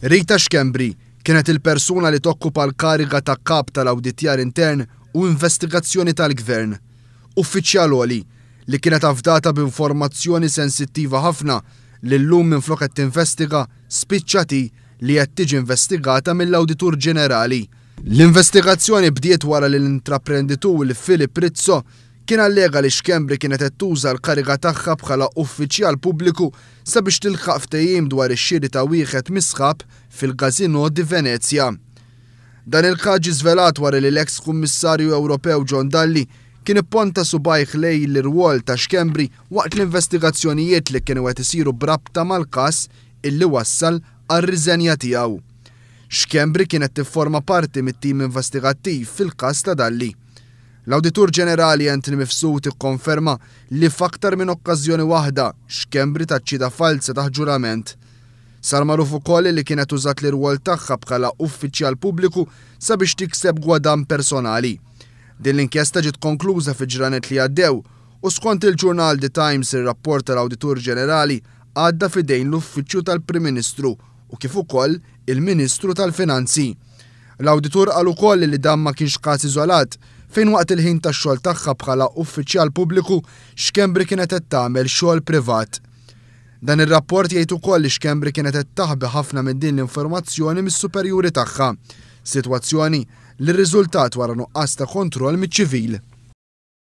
Rita Xkembri kienet il-persuna li tokkupa l-kariga ta' kap tal-awditjar intern u investigazzjoni tal-gvern. Uffiċjal għoli li kienet avdata b'informazzjoni sensittiva ħafna li llum minflok qed tinvestiga spiċċati li qed tiġi investigata mill-Awditur Ġenerali. L-investigazzjoni bdiet wara li l-intraprenditur Philip Rizzo kien allega li Xkembri kienet qed tuża l-kariga tagħha bħala uffiċjal pubbliku sabiex tilħaq ftehim dwar ix-xiri ta' wieħed misħab fil-Gazino di Venezia. Dan il-każ ġie żvelat wara li l-eks Kummissarju Ewropew John Dalli kien ipponta subajh lej l-irwol ta' Xkembri waqt l-investigazzjonijiet li kienu qed isiru brabta mal-każ illi wassal għar-riżenja tiegħu. Xkembri kienet tifforma parti mit-tim investigattiv fil-każ ta' Dalli. L-Awditur Ġenerali Anthony Mifsud ikkonferma li f'aktar minn okkażjoni waħda Xkembri taċċida falsa ta' ġurament. Sar magħruf ukoll li kienet użat l-irwol tagħha bħala uffiċjal pubbliku sabiex tikseb gwadan personali. Din l-inkjesta ġiet konkluża fi-ġranet li għaddew u skont il-ġurnal The Times ir-rapport tal-Awditur Ġenerali għadda fidejn l-Uffiċċju tal-Prim Ministru u kif ukoll il-Ministru tal-Finanzi. L-Awditur qal ukoll li dan ma kienx każ iżolat fejn waqt il-ħin tax-xogħol tagħha bħala uffiċjal pubbliku Xkembri kienet qed tagħmel xogħol privat. Dan ir-rapport jgħid ukoll li Xkembri kienet qed taħbi ħafna minn din l-informazzjoni mis-superjuri tagħha, sitwazzjoni li rriżultat wara nuqqas ta' kontroll miċ-ċivil.